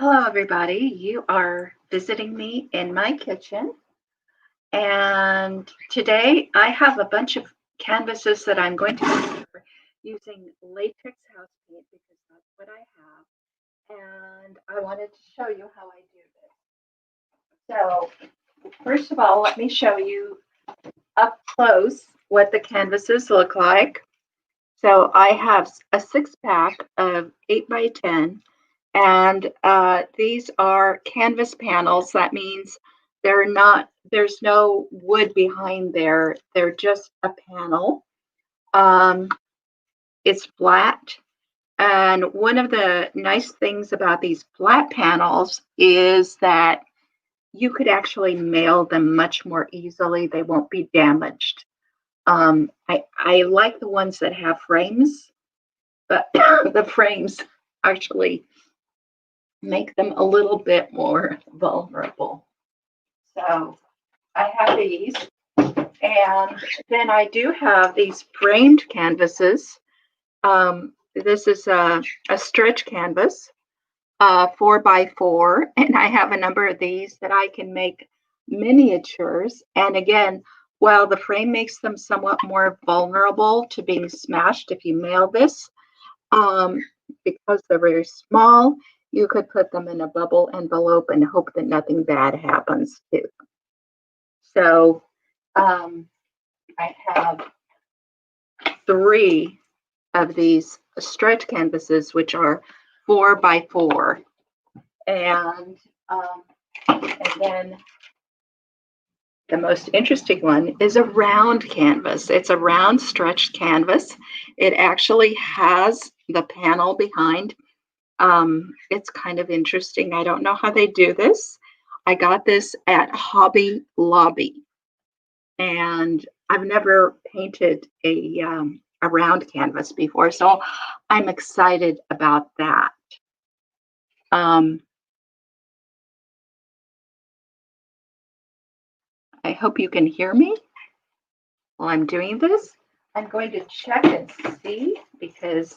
Hello, everybody. You are visiting me in my kitchen. And today I have a bunch of canvases that I'm going to cover using latex house paint because that's what I have. And I wanted to show you how I do this. So, first of all, let me show you up close what the canvases look like. So, I have a 6 pack of 8 by 10. And these are canvas panels. That means there's no wood behind there. They're just a panel. Um, it's flat. And one of the nice things about these flat panels is that you could actually mail them much more easily. They won't be damaged. I like the ones that have frames, but the frames actually make them a little bit more vulnerable. So I have these, and then I do have these framed canvases. This is a stretch canvas, 4 by 4, and I have a number of these that I can make miniatures. And again, while the frame makes them somewhat more vulnerable to being smashed if you mail this, um, because they're very small, you could put them in a bubble envelope and hope that nothing bad happens to them. So I have 3 of these stretch canvases, which are 4 by 4. And, um, and then the most interesting one is a round canvas. It's a round stretched canvas. It actually has the panel behind. It's kind of interesting. I don't know how they do this. I got this at Hobby Lobby, and I've never painted a round canvas before, so I'm excited about that. Um, I hope you can hear me while I'm doing this. I'm going to check and see because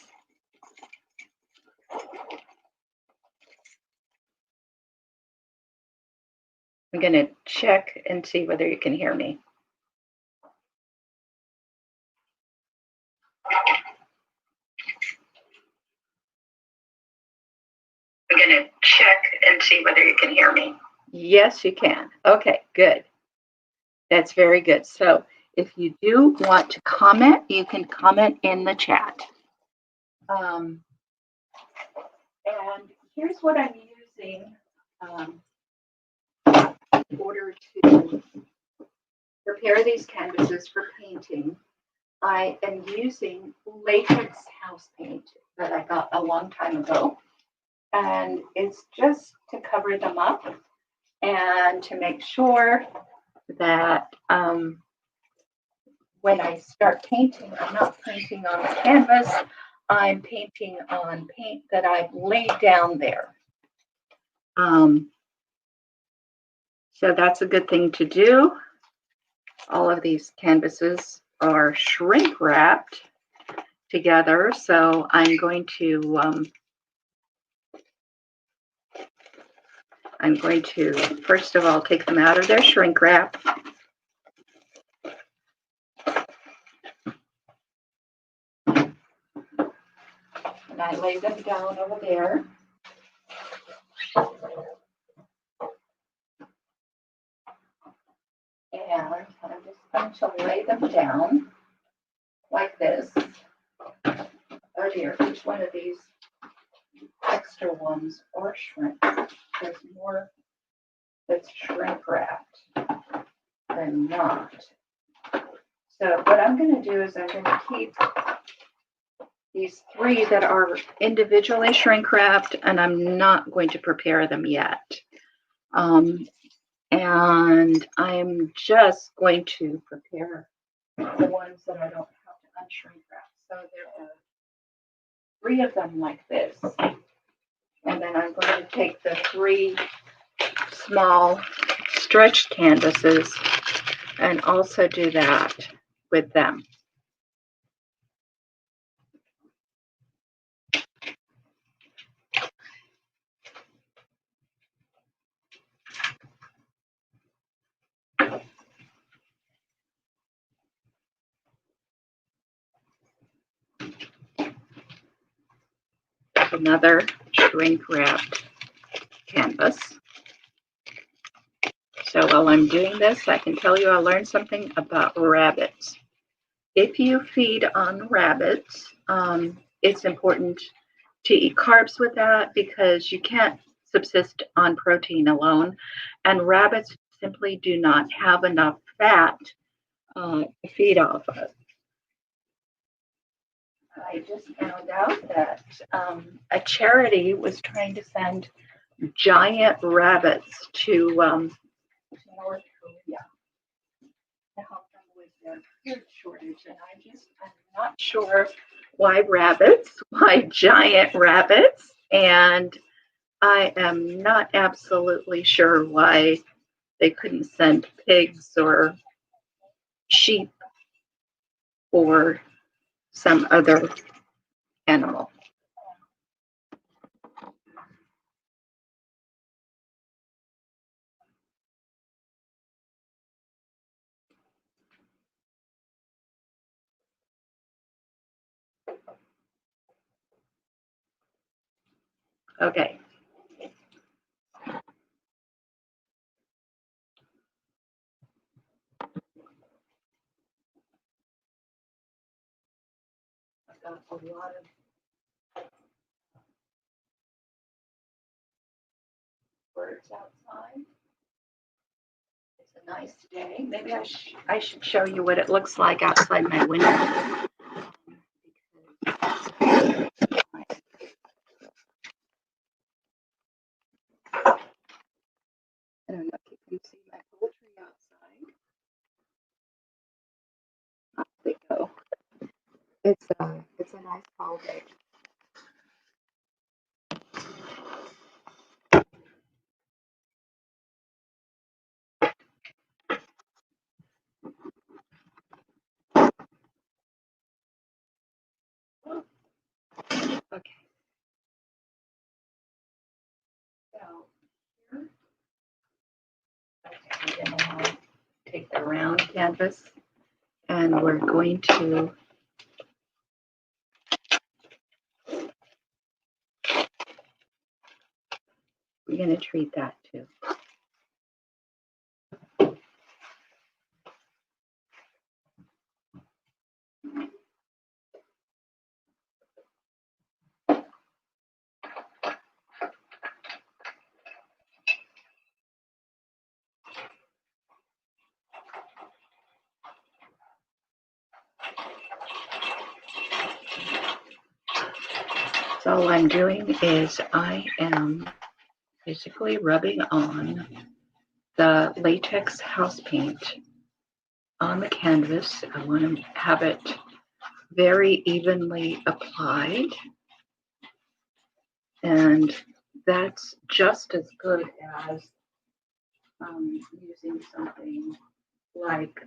I'm going to check and see whether you can hear me. I'm going to check and see whether you can hear me. Yes, you can. Okay, good. That's very good. So if you do want to comment, you can comment in the chat. And here's what I'm using in order to prepare these canvases for painting. I am using latex house paint that I got a long time ago. And it's just to cover them up and to make sure that when I start painting, I'm not painting on the canvas, I'm painting on paint that I've laid down there. So that's a good thing to do. All of these canvases are shrink wrapped together, so I'm going to first of all take them out of their shrink wrap. And I lay them down over there. And I'm just going to lay them down like this. Oh dear, each one of these extra ones are shrink. There's more that's shrink wrapped than not. So what I'm going to do is I'm going to keep these 3 that are individually shrink wrapped, and I'm not going to prepare them yet. And I'm just going to prepare the ones that I don't have to unshrink wrap. So there are 3 of them like this. And then I'm going to take the 3 small stretched canvases and also do that with them. have another shrink wrapped canvas. So while I'm doing this, I can tell you I learned something about rabbits. If you feed on rabbits, it's important to eat carbs with that because you can't subsist on protein alone. And rabbits simply do not have enough fat to feed off of. I just found out that a charity was trying to send giant rabbits to North Korea to help them with their food shortage. And I'm not sure why rabbits, why giant rabbits, and I am not absolutely sure why they couldn't send pigs or sheep or some other animal. Okay. I've got a lot of birds outside. It's a nice day. Maybe I should show you what it looks like outside my window. I don't know if you can see my poultry outside. Up they go. It's a nice fall day. Okay. So here, okay, I'm gonna take the round canvas and we're going to treat that too. So all I'm doing is I am basically rubbing on the latex house paint on the canvas. I want to have it very evenly applied, and that's just as good as using something like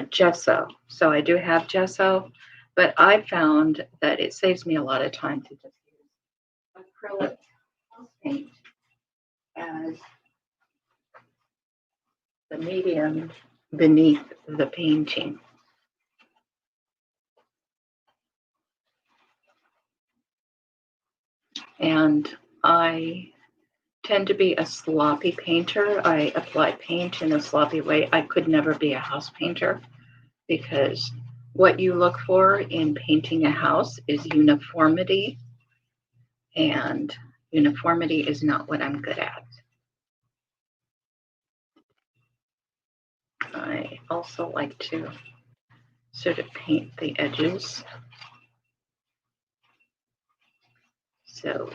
gesso. So I do have gesso, but I found that it saves me a lot of time to just use acrylic house paint as the medium beneath the painting. And I tend to be a sloppy painter. I apply paint in a sloppy way. I could never be a house painter because what you look for in painting a house is uniformity, and uniformity is not what I'm good at. I also like to sort of paint the edges. So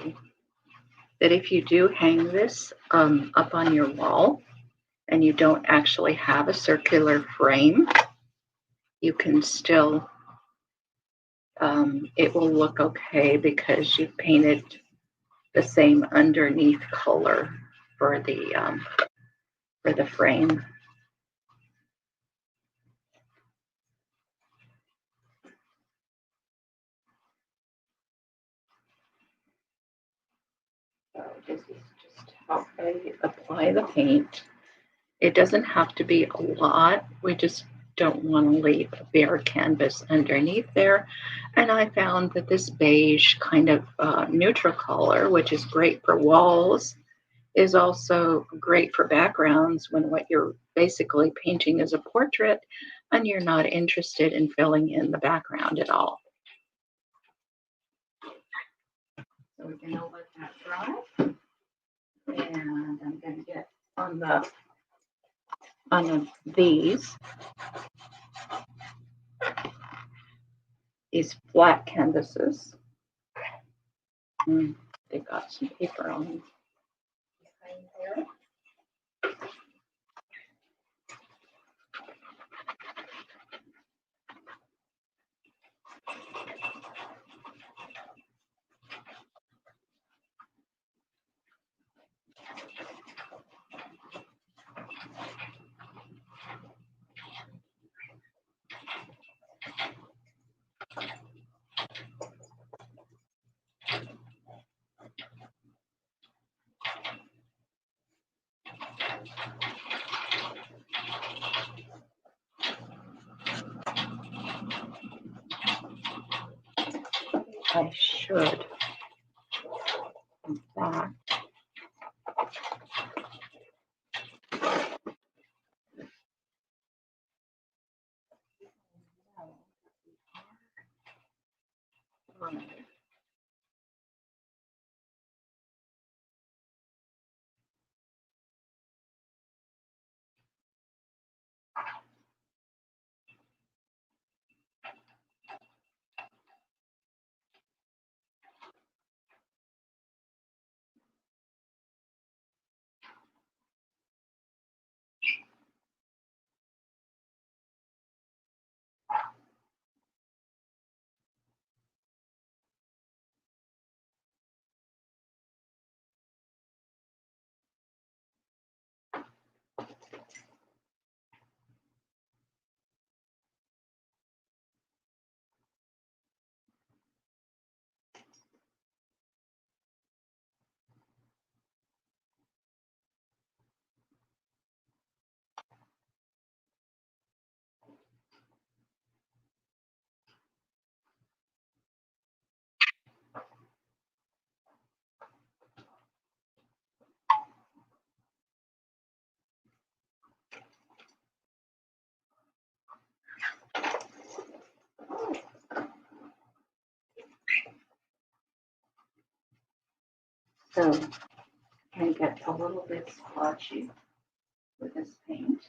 that if you do hang this up on your wall and you don't actually have a circular frame, you can still, it will look okay because you've painted the same underneath color for the frame. So this is just how I apply the paint. It doesn't have to be a lot. We just don't want to leave a bare canvas underneath there. And I found that this beige kind of neutral color, which is great for walls, is also great for backgrounds when what you're basically painting is a portrait and you're not interested in filling in the background at all. So we're going to let that dry. And I'm going to get on these flat canvases. They got some paper on them behind there. I should, in fact, so can get a little bit splotchy with this paint.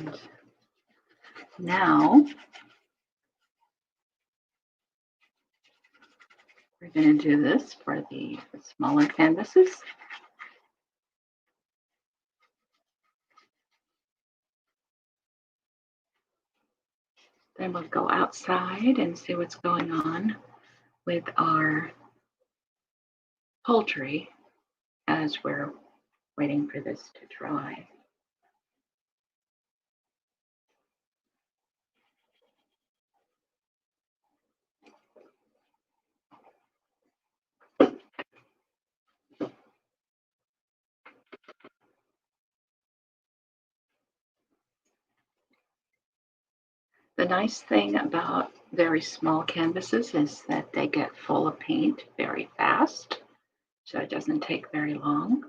And now we're going to do this for the smaller canvases. Then we'll go outside and see what's going on with our poultry as we're waiting for this to dry. The nice thing about very small canvases is that they get full of paint very fast, so it doesn't take very long.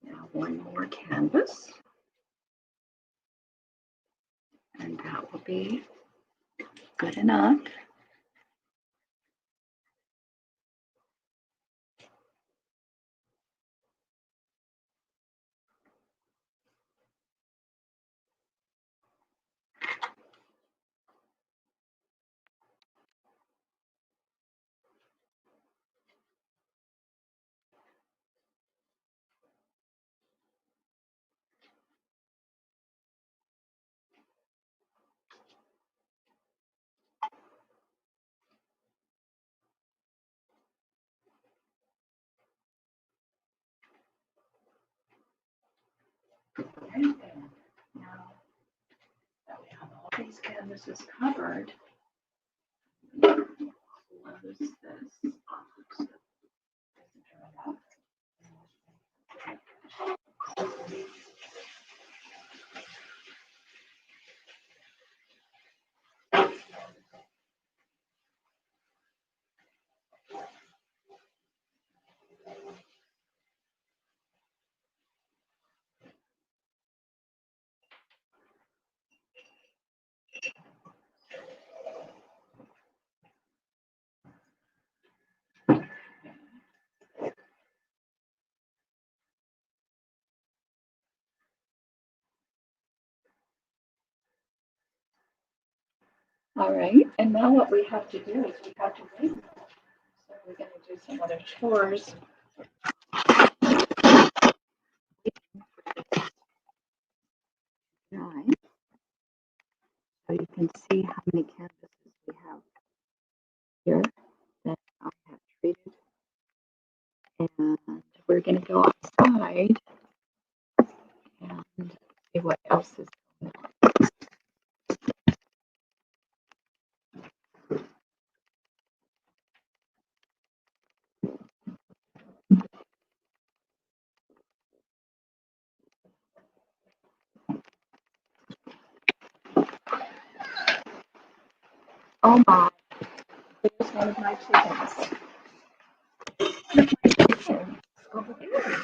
Now one more canvas, and that will be good enough. Okay, now that we have all these canvases covered, close this off. All right, and now what we have to do is we have to wait. So we're going to do some other chores. Nine. So you can see how many canvases we have here that I have treated. And we're going to go outside and see what else is going on. Oh my, there's one of my chickens. Chicken over there.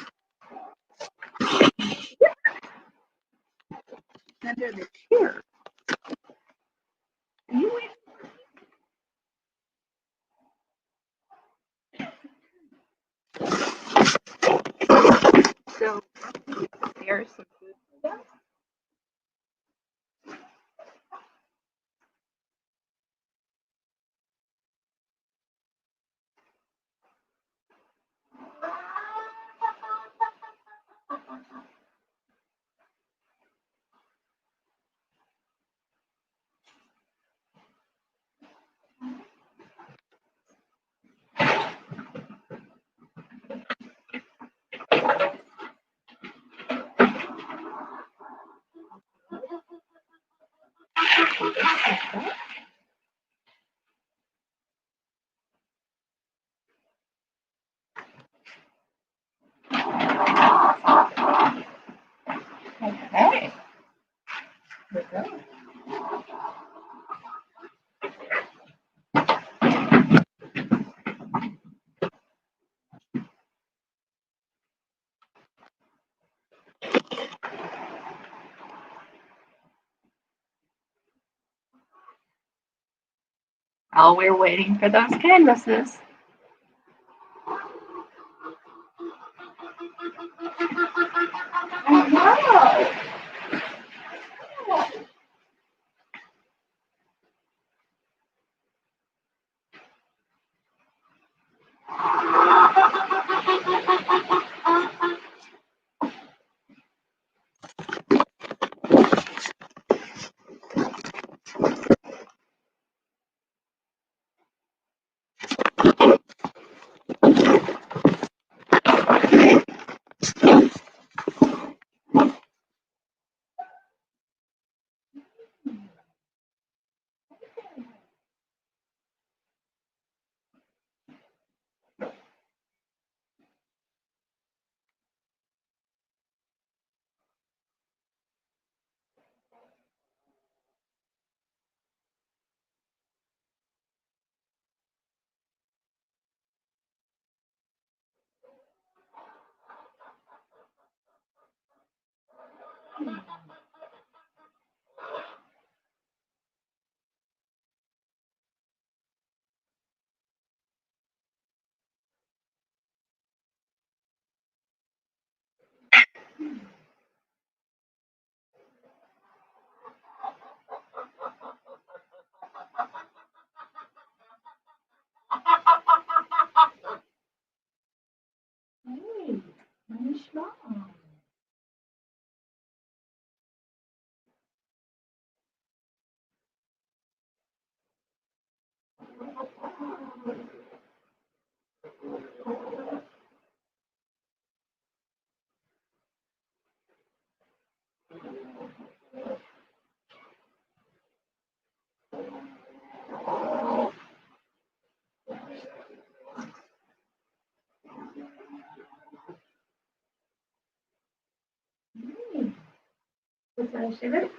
Under the chair. You wait. So there's some food for them. while we're waiting for those canvases. Wow. Hey, meine Schwan. Was soll ich dir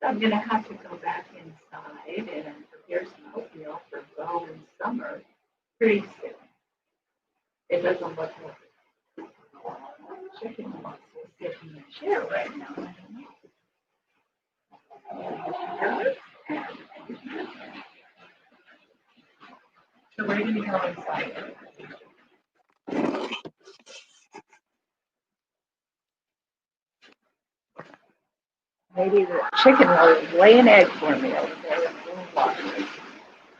I'm going to have to go back inside and prepare some oatmeal for Bo in summer pretty soon. It doesn't look like chicken wants to sit in the chair right now. So we're going to go inside. Maybe the chicken will lay an egg for me over there.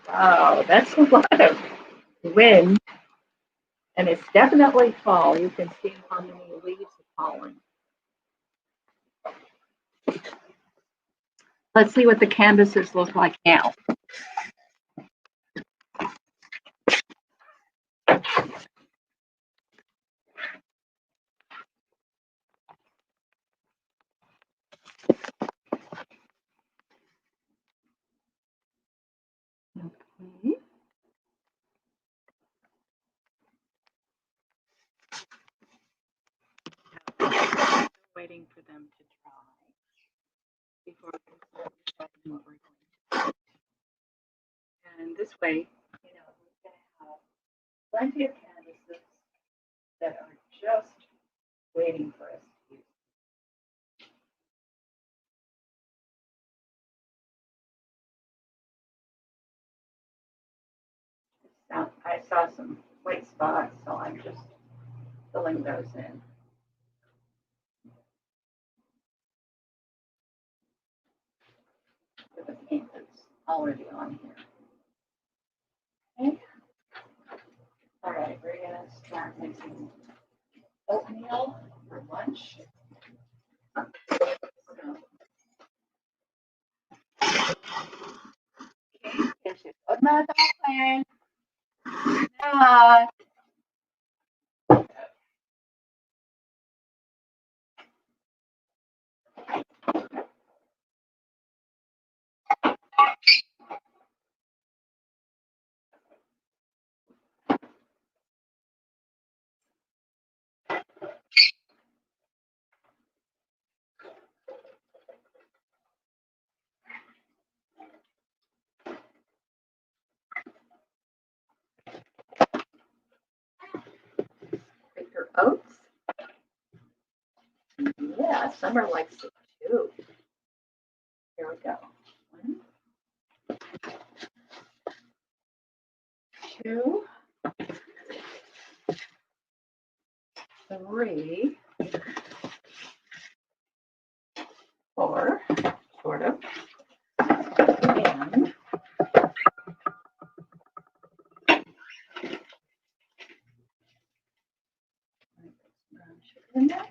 Wow, that's a lot of wind. And it's definitely fall. You can see how many leaves are falling. Let's see what the canvases look like now. Okay. Waiting for them to dry before I can start showing what we're going to do. And this way, we're going to have plenty of canvases that are just waiting for us to use. I saw some white spots, so I'm just filling those in. With the paint that's already on here. Okay. All right, we're going to start mixing oatmeal for lunch. This is oatmeal plan. Summer likes it too. Here we go. 1, 2, 3, 4, sort of, and brown sugar in there.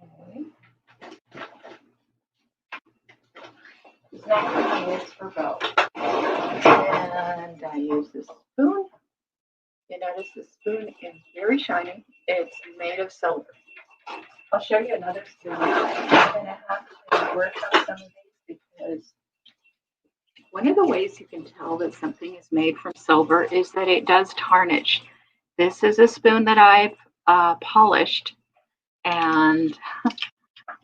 Okay. Next one is for both. And I use this spoon. You notice the spoon is very shiny. It's made of silver. I'll show you another spoon. I'm going to have to work on some of these because one of the ways you can tell that something is made from silver is that it does tarnish. This is a spoon that I've polished, and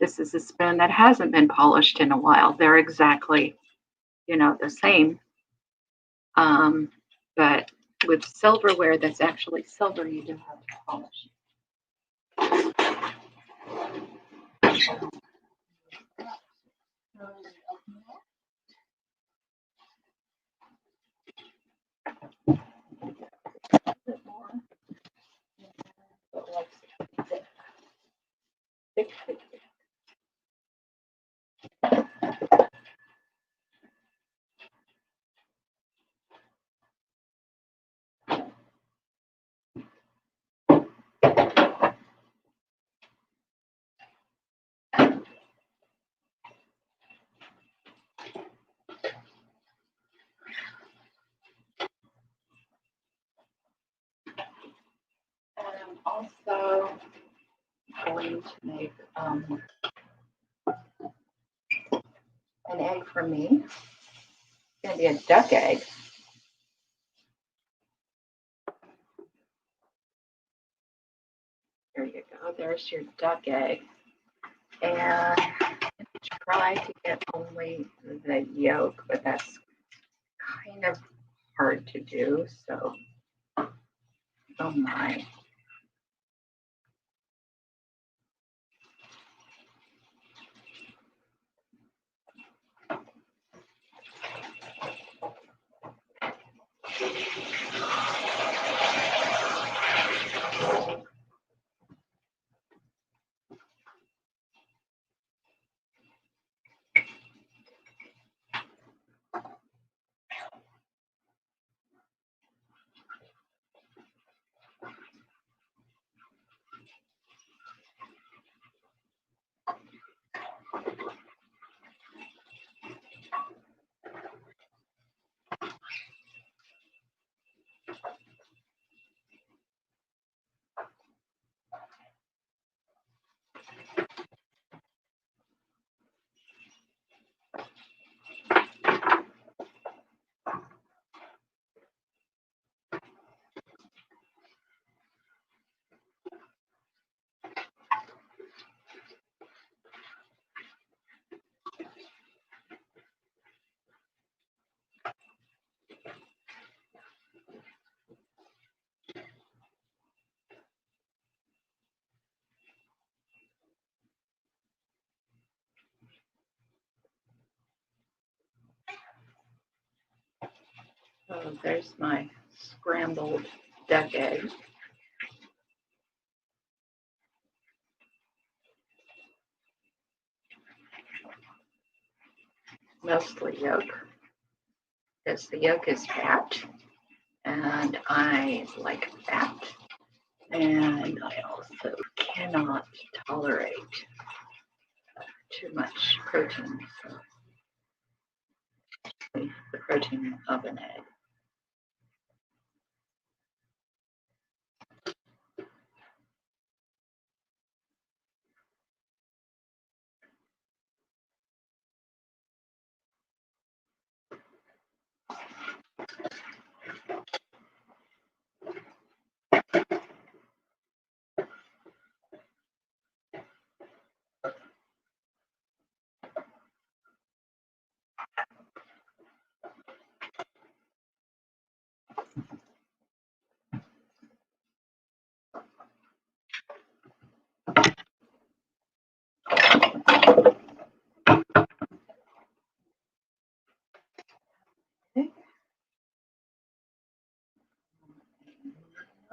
this is a spoon that hasn't been polished in a while. They're exactly, the same. But with silverware that's actually silver, you do have to polish. Thick. And I'm also going to make an egg for me. It's going to be a duck egg. There you go. There's your duck egg. And I'm going to try to get only the yolk, but that's kind of hard to do. So, oh my. So there's my scrambled duck egg. Mostly yolk, because the yolk is fat, and I like fat, and I also cannot tolerate too much protein, so the protein of an egg.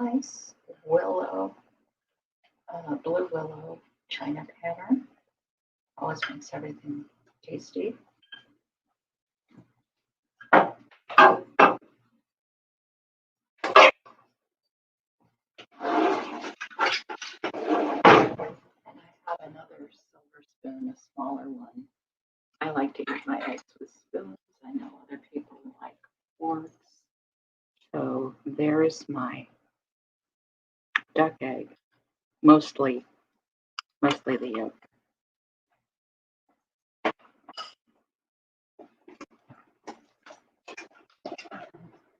nice willow, blue willow china pattern. Always makes everything tasty. And I have another silver spoon, a smaller one. I like to eat my eggs with spoons. I know other people like forks. So there's my duck egg, mostly the yolk.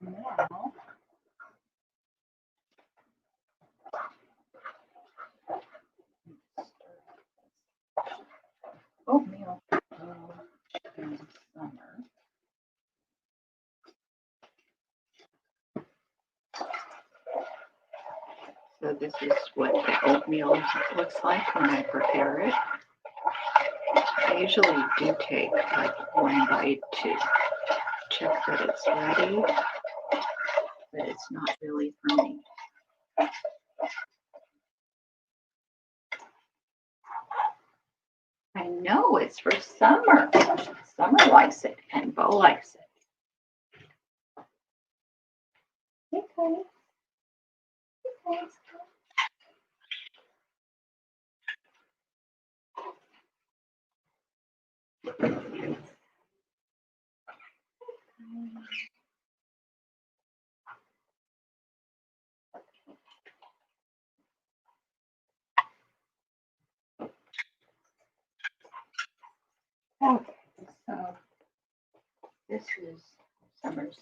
Now, oatmeal in summer. So this is what the oatmeal looks like when I prepare it. I usually do take like one bite to check that it's ready, but it's not really for me. I know it's for summer. Summer likes it and Bo likes it. Okay. Okay. Okay, so this is Summer's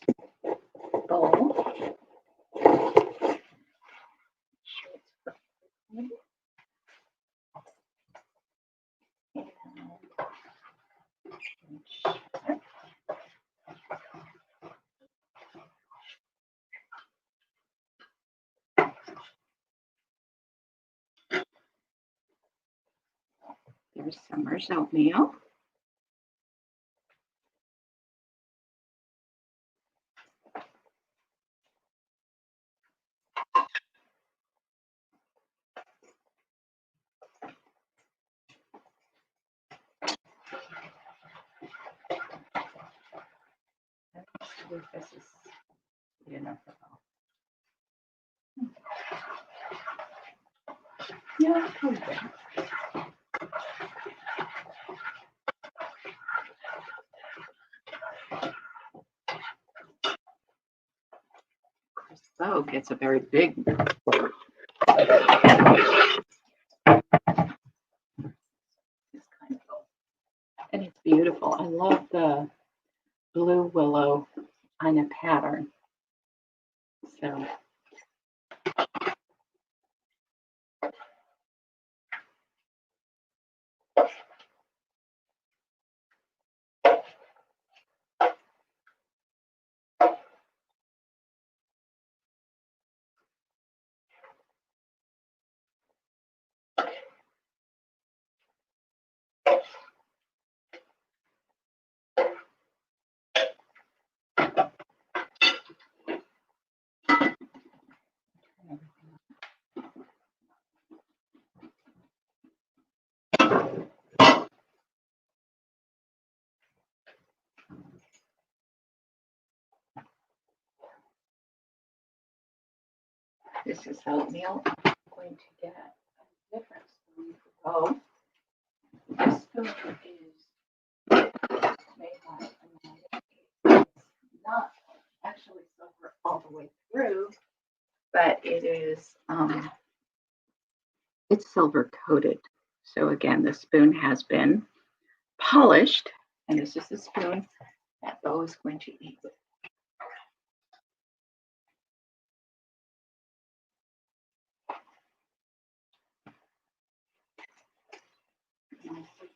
bowl. There's Summer's oatmeal. If this is good enough for both. Yeah, okay. So gets a very big bowl. And it's beautiful. I love the blue willow on a pattern. So this is oatmeal. I'm going to get a different spoon for both. This spoon is made by Anaya. It's not actually silver all the way through, but it is it's silver coated. So again, the spoon has been polished, and this is the spoon that Bo is going to eat with.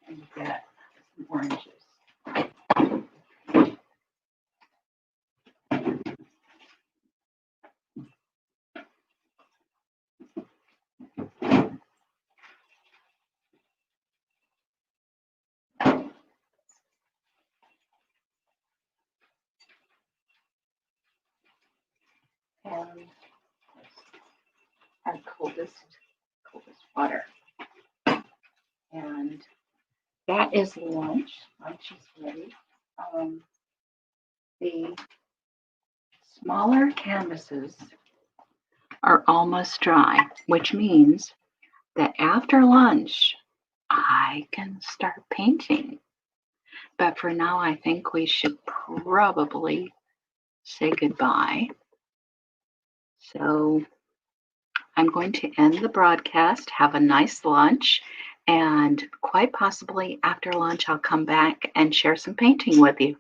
And get some oranges. And coldest water. And that is lunch. Lunch is ready. The smaller canvases are almost dry, which means that after lunch, I can start painting. But for now, I think we should probably say goodbye. So I'm going to end the broadcast, have a nice lunch, and quite possibly after lunch, I'll come back and share some painting with you.